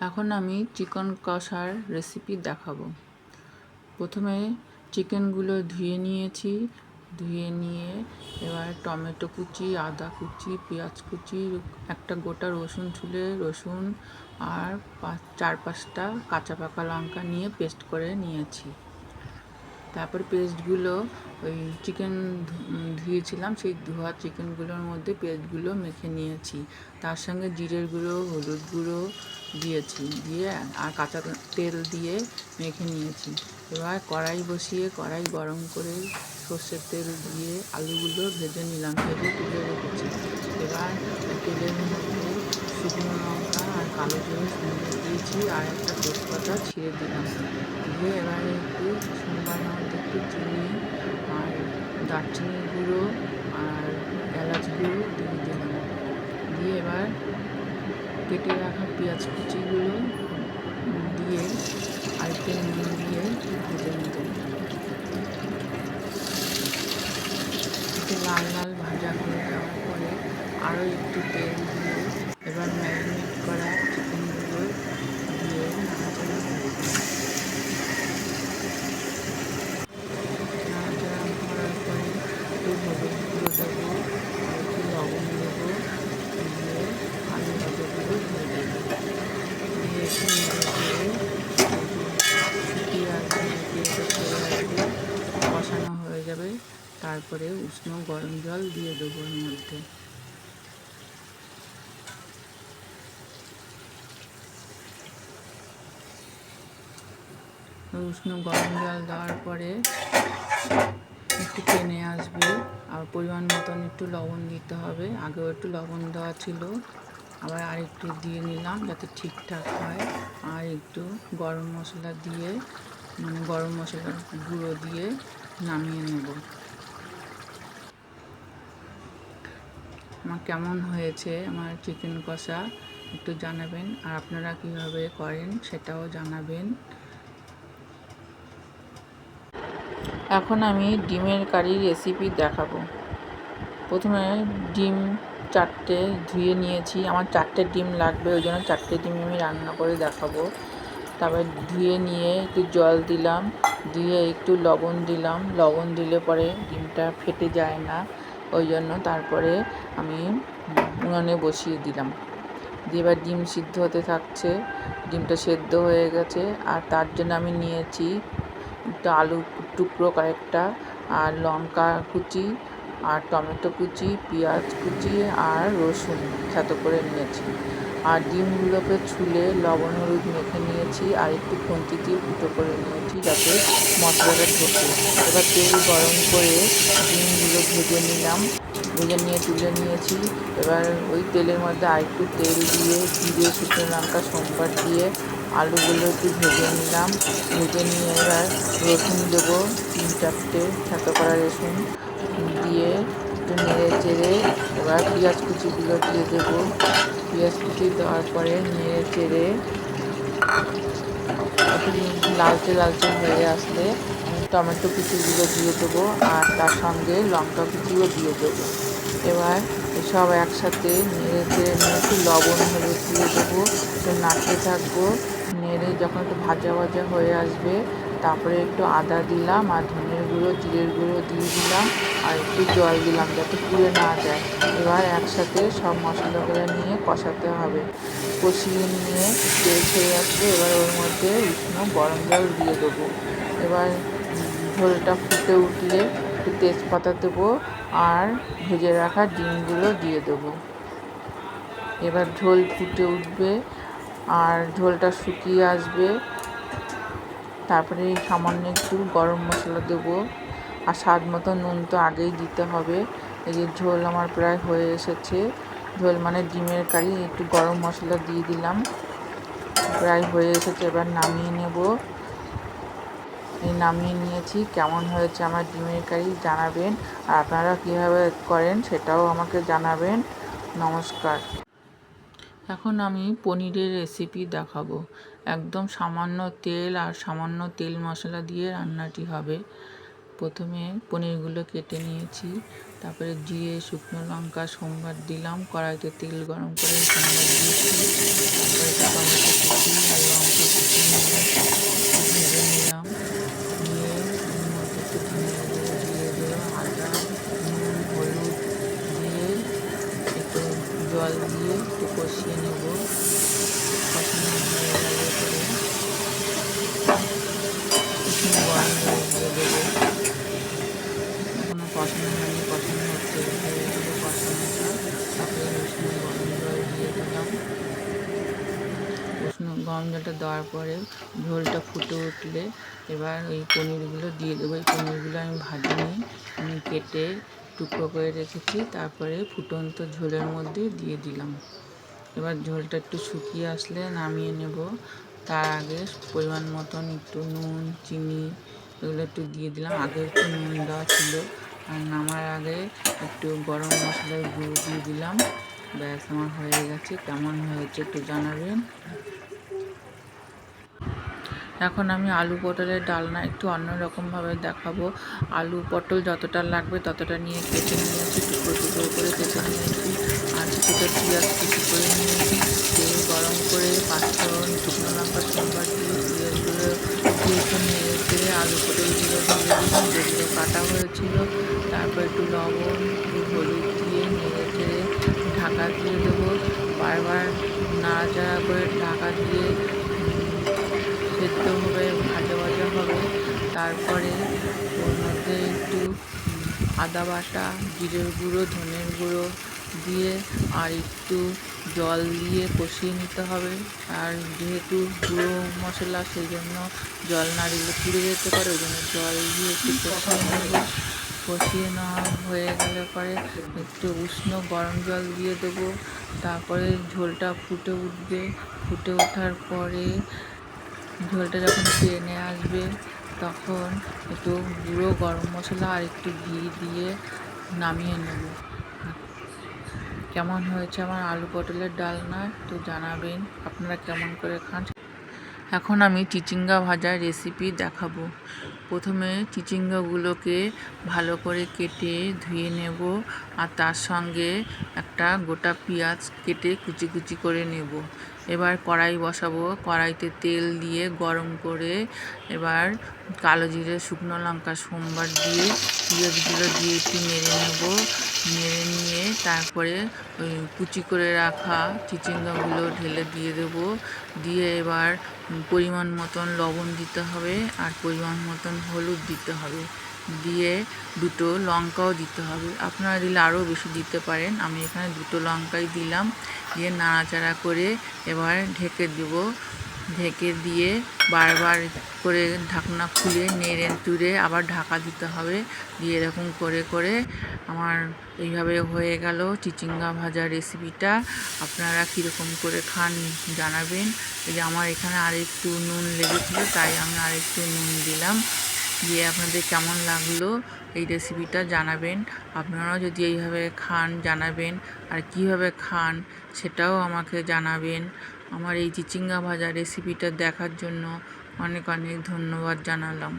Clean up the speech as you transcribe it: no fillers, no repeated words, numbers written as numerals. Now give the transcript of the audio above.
এখন আমি চিকেন কষার রেসিপি দেখাবো। প্রথমে চিকেনগুলো ধুয়ে নিয়েছি। ধুয়ে নিয়ে এবার টমেটো কুচি, আদা কুচি, পেঁয়াজ কুচি, একটা গোটা রসুন ছুলে রসুন আর 4-5টা কাঁচা পাকা লঙ্কা নিয়ে পেস্ট করে নিয়েছি। তারপর পেস্টগুলো ওই চিকেন ধুয়েছিলাম, সেই ধোয়া চিকেনগুলোর মধ্যে পেস্টগুলো মেখে নিয়েছি। তার সঙ্গে জিরের গুঁড়ো, হলুদ গুঁড়ো দিয়েছি, দিয়ে আর কাঁচা তেল দিয়ে মেখে নিয়েছি। এবার কড়াই বসিয়ে কড়াই গরম করে সর্ষের তেল দিয়ে আলুগুলো ভেজে নিলাম, ভেজে তুলে রেখেছি। এবার তেলের মধ্যে শুকনো লঙ্কা আর কালো জিরে সঙ্গে দিয়েছি আর একটা তেজপাতা ছিঁড়ে দিলাম। দিয়ে এবার একটু সোমবার মধ্যে একটু চিনি আর দারচিনির গুঁড়ো আর এলাচ গুঁড়ো দিয়ে দিলাম। দিয়ে এবার কেটে রাখা পেঁয়াজ কুচিগুলো দিয়ে আর একটু নুন দিয়ে ভেজে নেব। একটু লাল লাল ভাজা হয়ে যাওয়ার পরে আরও একটু তেল দিয়ে এবার ম্যারিনেট করা চিকেনগুলো দিয়ে নাড়াচাড়া করার পরে একটু হলুদ গুঁড়ো দেবো আর একটু লবণ দেবো, দিয়ে আলু ভাজাগুলো দিয়ে দেবো, দিয়ে একটু নেড়ে কষানো হয়ে যাবে। তারপরে উষ্ণ গরম জল দিয়ে দেবো এর মধ্যে। উষ্ণ গরম জল দেওয়ার পরে একটু টেনে আসবে, আর পরিমাণ মতন একটু লবণ দিতে হবে। আগেও একটু লবণ দেওয়া ছিল, আবার আরেকটু দিয়ে নিলাম যাতে ঠিকঠাক হয়। আর একটু গরম মশলা দিয়ে গরম মশলার গুঁড়ো দিয়ে নামিয়ে নেব। আমার কেমন হয়েছে আমার চিকেন কষা একটু জানাবেন, আর আপনারা কীভাবে করেন সেটাও জানাবেন। এখন আমি ডিমের কারি রেসিপি দেখাবো। প্রথমে ডিম 4টে ধুয়ে নিয়েছি, আমার 4টে ডিম লাগবে, ওই জন্য 4টে ডিম আমি রান্না করে দেখাবো। তারপরে ধুয়ে নিয়ে একটু জল দিলাম, দিয়ে একটু লবণ দিলাম। লবণ দিলে পরে ডিমটা ফেটে যায় না, ওই জন্য তারপরে আমি উনুনে বসিয়ে দিলাম। দিয়ে এবার ডিম সিদ্ধ হতে থাকছে। ডিমটা সেদ্ধ হয়ে গেছে, আর তার জন্য আমি নিয়েছি একটু আলু টুকরো কয়েকটা, আর লঙ্কা কুচি, আর টমেটো কুচি, পেঁয়াজ কুচি আর রসুন থেতো করে নিয়েছি। আর ডিমগুলোকে ছুলে লবণ হলুদ মেখে নিয়েছি, আর একটু খুন্তি দিয়ে ফুটো করে নিয়েছি যাতে মশলাটা ঢোকে। এবার তেল গরম করে ডিমগুলো ভেজে নিলাম, ভেজে নিয়ে তুলে নিয়েছি। এবার ওই তেলের মধ্যে আরেকটু তেল দিয়ে জিরে, শুকনো লঙ্কা, সোমবার দিয়ে আলুগুলো একটু ভেজে নিলাম। ভেজে নিয়ে এবার রসুন দেবো, 3-4টে থেতো করা রসুন দিয়ে একটু নেড়ে চেড়ে এবার পেঁয়াজ কুচিগুলো দিয়ে দেবো। পেঁয়াজ কুচি দেওয়ার পরে নেড়ে চেড়ে একটু লালচে লালচে হয়ে আসলে টমেটো কুচিগুলো দিয়ে দেবো, আর তার সঙ্গে লঙ্কা কুচিও দিয়ে দেবো। এবার সব একসাথে নেড়ে চেড়ে নিয়ে একটু লবণ হলুদ দিয়ে দেবো, একটু নাড়তে থাকবো। নেড়ে যখন একটু ভাজা ভাজা হয়ে আসবে তারপরে একটু আদা দিলাম, আর ধনের গুঁড়ো, জিরের গুঁড়ো দিয়ে দিলাম, আর একটু জল দিলাম যাতে পুড়ে না যায়। এবার একসাথে সব মশলাগুলো নিয়ে কষাতে হবে। কষিয়ে নিয়ে তেল ছেড়ে আসবে, এবার ওর মধ্যে উষ্ণ গরম জল দিয়ে দেবো। এবার ঝোলটা ফুটে উঠলে একটু তেজপাতা দেবো, আর ভেজে রাখা ডিমগুলো দিয়ে দেবো। এবার ঝোল ফুটে উঠবে আর ঝোলটা শুকিয়ে আসবে, তারপরে সামান্য একটু গরম মশলা দেবো, আর স্বাদ মতো নুন তো আগেই দিতে হবে। এই যে ঝোল আমার প্রায় হয়ে এসেছে, ঝোল মানে ডিমের কারি, একটু গরম মশলা দিয়ে দিলাম, প্রায় হয়ে এসেছে। এবার নামিয়ে নেব। এই নামিয়ে নিয়েছি। কেমন হয়েছে আমার ডিমের কারি জানাবেন, আর আপনারা কীভাবে করেন সেটাও আমাকে জানাবেন। নমস্কার। এখন আমি পনিরের রেসিপি দেখাবো। একদম সামান্য তেল আর সামান্য তেল মশলা দিয়ে রান্নাটি হবে। প্রথমে পনিরগুলো কেটে নিয়েছি, তারপরে জিরে, শুকনো লঙ্কা, সোমবার দিলাম, কড়াইতে তেল গরম করে সোমবার দিয়েছি, তারপরে টমেটো কুচি, উষ্ণ গরম জলটা দেওয়ার পরে ঝোলটা ফুটে উঠলে এবার ওই পনিরগুলো দিয়ে দেবো। এই পনিরগুলো আমি ভাজিনি, আমি কেটে টুকরো করে রেখেছি, তারপরে ফুটন্ত ঝোলের মধ্যে দিয়ে দিলাম। এবার ঝোলটা একটু শুকিয়ে আসলে নামিয়ে নেব। তার আগে পরিমাণ মতন একটু নুন, চিনি এগুলো একটু দিয়ে দিলাম। আগে একটু নুন দেওয়া ছিল, আর নামার আগে একটু গরম মশলার গুঁড়ো দিয়ে দিলাম। ব্যাস, আমার হয়ে গেছে। কেমন হয়েছে একটু জানাবেন। এখন আমি আলু পটলের ডালনা একটু অন্যরকমভাবে দেখাবো। আলু পটল যতটা লাগবে ততটা নিয়ে কেটে নিয়েছি, টুকরো টুকরো করে কেটে নিয়েছি। আর কিছুটা পেঁয়াজ কুচি করে নিয়েছি। তেল গরম করে পাঁচফোড়ন, শুকনো লঙ্কা সম্বার দিয়ে পেঁয়াজগুলো দিয়ে একটু নেড়ে চেড়ে আলু পটলগুলো দিয়ে দিলাম যেগুলো কাটা হয়েছিল। তারপর একটু লবণ, একটু হলুদ দিয়ে নেড়ে চেড়ে ঢাকা দিয়ে দেবো। বারবার নাড়াচাড়া করে ঢাকা দিয়ে সেদ্ধ হবে, ভাজা ভাজা হবে। তারপরে ওর মধ্যে একটু আদা বাটা, জিরের গুঁড়ো, ধনের গুঁড়ো দিয়ে আর একটু জল দিয়ে কষিয়ে নিতে হবে। আর যেহেতু গুঁড়ো মশলা, সেই জন্য জল না দিলে পুড়ে যেতে পারে, ওই জন্য জল দিয়ে একটু কষিয়ে নেব। কষিয়ে নেওয়া হয়ে গেলে পরে একটু উষ্ণ গরম জল দিয়ে দেবো। তারপরে ঝোলটা ফুটে উঠবে। ফুটে ওঠার পরে ঝোলটা যখন টেনে আসবে তখন একটু গুঁড়ো গরম মশলা আর একটু ঘি দিয়ে নামিয়ে নেব। কেমন হয়েছে আমার আলু পটলের ডালনা একটু জানাবেন, আপনারা কেমন করে খান। এখন আমি চিচিঙ্গা ভাজার রেসিপি দেখাবো। প্রথমে চিচিঙ্গাগুলোকে ভালো করে কেটে ধুয়ে নেব, আর তার সঙ্গে একটা গোটা পেঁয়াজ কেটে কুচি কুচি করে নেব। এবার কড়াই বসাবো, কড়াইতে তেল দিয়ে গরম করে এবার কালো জিরে, শুকনো লঙ্কা সম্বার দিয়ে পেঁয়াজগুলো দিয়ে একটু নেড়ে নেব। নেড়ে নিয়ে তারপরে ওই কুচি করে রাখা চিচিঙ্গাগুলো ঢেলে দিয়ে দেবো। দিয়ে এবার পরিমাণ মতন লবণ দিতে হবে, আর পরিমাণ মতন হলুদ দিতে হবে। দিয়ে দুটো লঙ্কাও দিতে হবে, আপনারা দিলে আরও বেশি দিতে পারেন। আমি এখানে দুটো লঙ্কাই দিলাম। দিয়ে নাড়াচাড়া করে এবার ঢেকে দেব। ঢেকে দিয়ে বারবার করে ঢাকনা খুলে নেড়ে চুড়ে আবার ঢাকা দিতে হবে। দিয়ে এরকম করে করে আমার এইভাবে হয়ে গেল চিচিঙ্গা ভাজা রেসিপিটা। আপনারা কীরকম করে খান জানাবেন। এই যে আমার এখানে আরেকটু নুন লেগেছিল, তাই আমি আরেকটু নুন দিলাম। দিয়ে আপনাদের কেমন লাগলো এই রেসিপিটা জানাবেন। আপনারাও যদি এইভাবে খান জানাবেন, আর কিভাবে খান সেটাও আমাকে জানাবেন। আমার এই চিচিঙ্গা ভাজা রেসিপিটা দেখার জন্য অনেক অনেক ধন্যবাদ জানালাম।